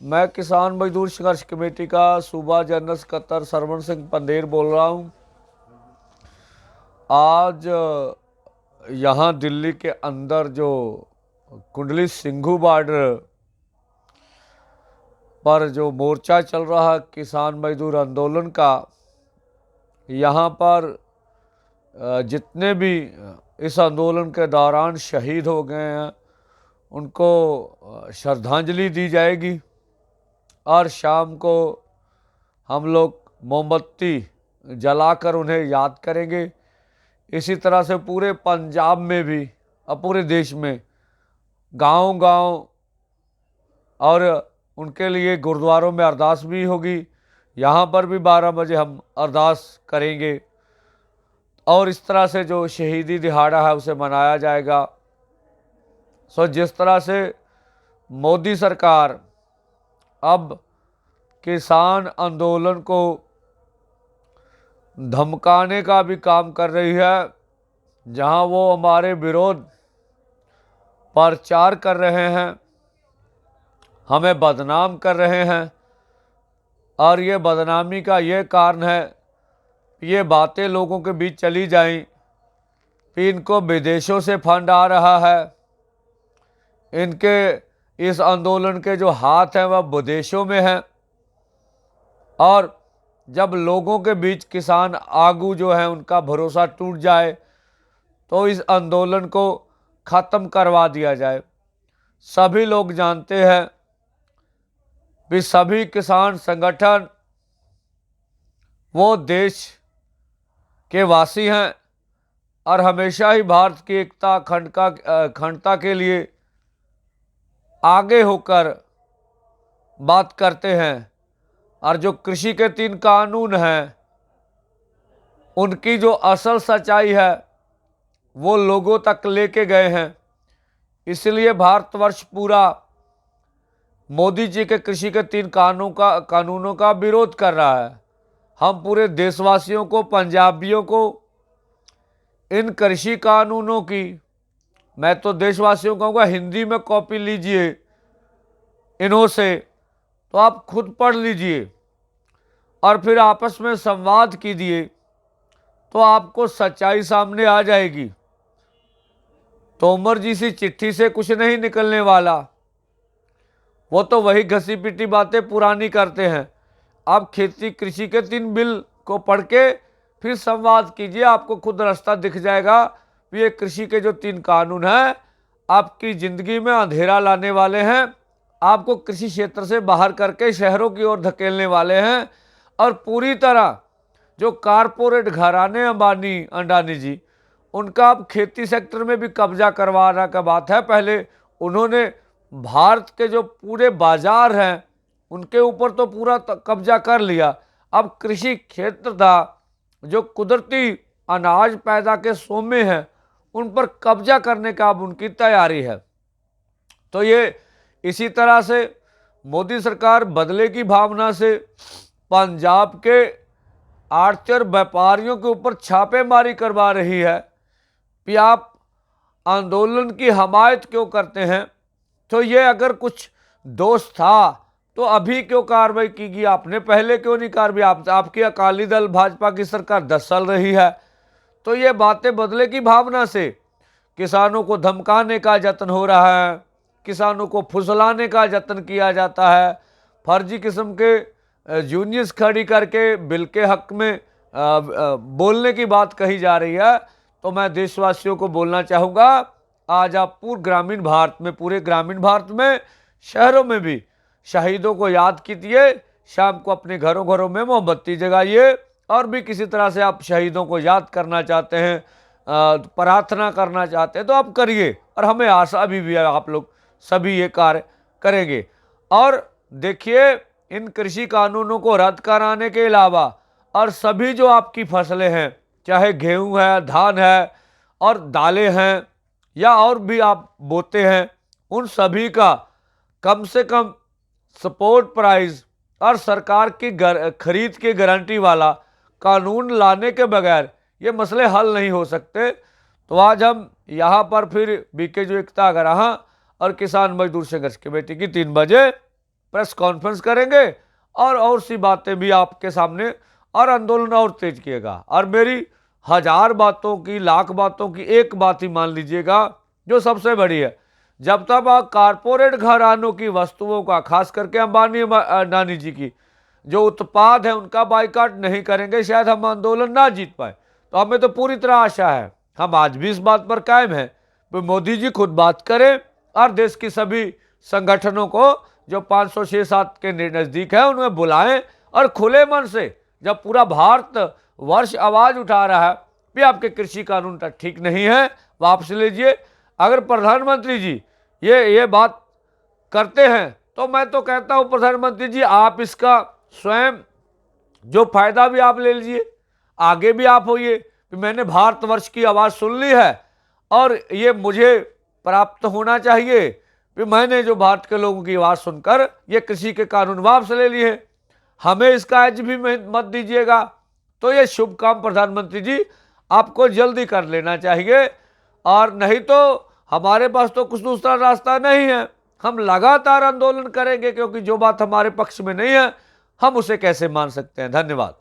मैं किसान मजदूर संघर्ष कमेटी का सूबा जनरल सकत्तर सरवण सिंह पंदेर बोल रहा हूं। आज यहाँ दिल्ली के अंदर जो कुंडली सिंघू बॉर्डर पर जो मोर्चा चल रहा है किसान मजदूर आंदोलन का, यहाँ पर जितने भी इस आंदोलन के दौरान शहीद हो गए हैं उनको श्रद्धांजलि दी जाएगी और शाम को हम लोग मोमबत्ती जलाकर उन्हें याद करेंगे। इसी तरह से पूरे पंजाब में भी और पूरे देश में गांव-गांव और उनके लिए गुरुद्वारों में अरदास भी होगी। यहाँ पर भी 12 बजे हम अरदास करेंगे और इस तरह से जो शहीदी दिहाड़ा है उसे मनाया जाएगा। जिस तरह से मोदी सरकार अब किसान आंदोलन को धमकाने का भी काम कर रही है, जहां वो हमारे विरोध प्रचार कर रहे हैं, हमें बदनाम कर रहे हैं। और ये बदनामी का ये कारण है, ये बातें लोगों के बीच चली जाएं कि इनको विदेशों से फंड आ रहा है, इनके इस आंदोलन के जो हाथ हैं वह विदेशों में हैं। और जब लोगों के बीच किसान आगू जो है उनका भरोसा टूट जाए तो इस आंदोलन को ख़त्म करवा दिया जाए। सभी लोग जानते हैं कि सभी किसान संगठन वो देश के वासी हैं और हमेशा ही भारत की एकता अखंडता के लिए आगे होकर बात करते हैं। और जो कृषि के 3 कानून हैं उनकी जो असल सच्चाई है वो लोगों तक लेके गए हैं। इसलिए भारतवर्ष पूरा मोदी जी के कृषि के 3 कानूनों का विरोध कर रहा है। हम पूरे देशवासियों को, पंजाबियों को इन कृषि कानूनों की, मैं तो देशवासियों को कहूँगा हिंदी में कॉपी लीजिए इन्हों से, तो आप खुद पढ़ लीजिए और फिर आपस में संवाद कीजिए तो आपको सच्चाई सामने आ जाएगी। तोमर जी सी चिट्ठी से कुछ नहीं निकलने वाला, वो तो वही घसी पिटी बातें पुरानी करते हैं। आप खेती कृषि के 3 बिल को पढ़ के फिर संवाद कीजिए, आपको खुद रास्ता दिख जाएगा। ये कृषि के जो 3 कानून हैं आपकी ज़िंदगी में अंधेरा लाने वाले हैं, आपको कृषि क्षेत्र से बाहर करके शहरों की ओर धकेलने वाले हैं। और पूरी तरह जो कारपोरेट घराने अंबानी अंडानी जी, उनका अब खेती सेक्टर में भी कब्जा करवाना का बात है। पहले उन्होंने भारत के जो पूरे बाजार हैं उनके ऊपर तो पूरा कब्जा कर लिया। अब कृषि क्षेत्र था जो कुदरती अनाज पैदा के सोमे हैं उन पर कब्जा करने का अब उनकी तैयारी है। तो ये इसी तरह से मोदी सरकार बदले की भावना से पंजाब के आड़चर व्यापारियों के ऊपर छापेमारी करवा रही है कि आप आंदोलन की हमायत क्यों करते हैं। तो ये अगर कुछ दोष था तो अभी क्यों कार्रवाई की गई, आपने पहले क्यों नहीं कार्रवाई। आपकी अकाली दल भाजपा की सरकार 10 साल रही है। तो ये बातें बदले की भावना से किसानों को धमकाने का जतन हो रहा है, किसानों को फुसलाने का जतन किया जाता है, फर्जी किस्म के यूनियंस खड़ी करके बिल के हक में बोलने की बात कही जा रही है। तो मैं देशवासियों को बोलना चाहूँगा, आज आप पूरे ग्रामीण भारत में शहरों में भी शहीदों को याद कीजिए। शाम को अपने घरों में मोमबत्ती जगाइए और भी किसी तरह से आप शहीदों को याद करना चाहते हैं, प्रार्थना करना चाहते हैं तो आप करिए। और हमें आशा भी है आप लोग सभी ये कार्य करेंगे। और देखिए, इन कृषि कानूनों को रद्द कराने के अलावा और सभी जो आपकी फसलें हैं, चाहे गेहूं है, धान है और दालें हैं या और भी आप बोते हैं, उन सभी का कम से कम सपोर्ट प्राइस और सरकार की खरीद की गारंटी वाला कानून लाने के बगैर ये मसले हल नहीं हो सकते। तो आज हम यहाँ पर फिर बीके जो एकता अगराहा और किसान मजदूर संघर्ष कमेटी की 3 बजे प्रेस कॉन्फ्रेंस करेंगे और सी बातें भी आपके सामने, और आंदोलन और तेज किएगा। और मेरी 1000 बातों की, लाख बातों की एक बात ही मान लीजिएगा जो सबसे बड़ी है, जब तक आप कारपोरेट घरानों की वस्तुओं का, खास करके अंबानी अडानी जी की जो उत्पाद है उनका बाइकाट नहीं करेंगे, शायद हम आंदोलन ना जीत पाए। तो हमें तो पूरी तरह आशा है, हम आज भी इस बात पर कायम हैं, तो मोदी जी खुद बात करें और देश की सभी संगठनों को जो 506-7 के नज़दीक है उनमें बुलाएं, और खुले मन से, जब पूरा भारत वर्ष आवाज उठा रहा है कि आपके कृषि कानून ठीक नहीं है, वापस लीजिए। अगर प्रधानमंत्री जी ये बात करते हैं तो मैं तो कहता हूं प्रधानमंत्री जी आप इसका स्वयं जो फायदा भी आप ले लीजिए, आगे भी आप होइए कि मैंने भारतवर्ष की आवाज़ सुन ली है और ये मुझे प्राप्त होना चाहिए कि मैंने जो भारत के लोगों की आवाज़ सुनकर ये कृषि के कानून वापस ले लिए, हमें इसका एज भी मत दीजिएगा। तो ये शुभ काम प्रधानमंत्री जी आपको जल्दी कर लेना चाहिए, और नहीं तो हमारे पास तो कुछ दूसरा रास्ता नहीं है, हम लगातार आंदोलन करेंगे, क्योंकि जो बात हमारे पक्ष में नहीं है हम उसे कैसे मान सकते हैं। धन्यवाद।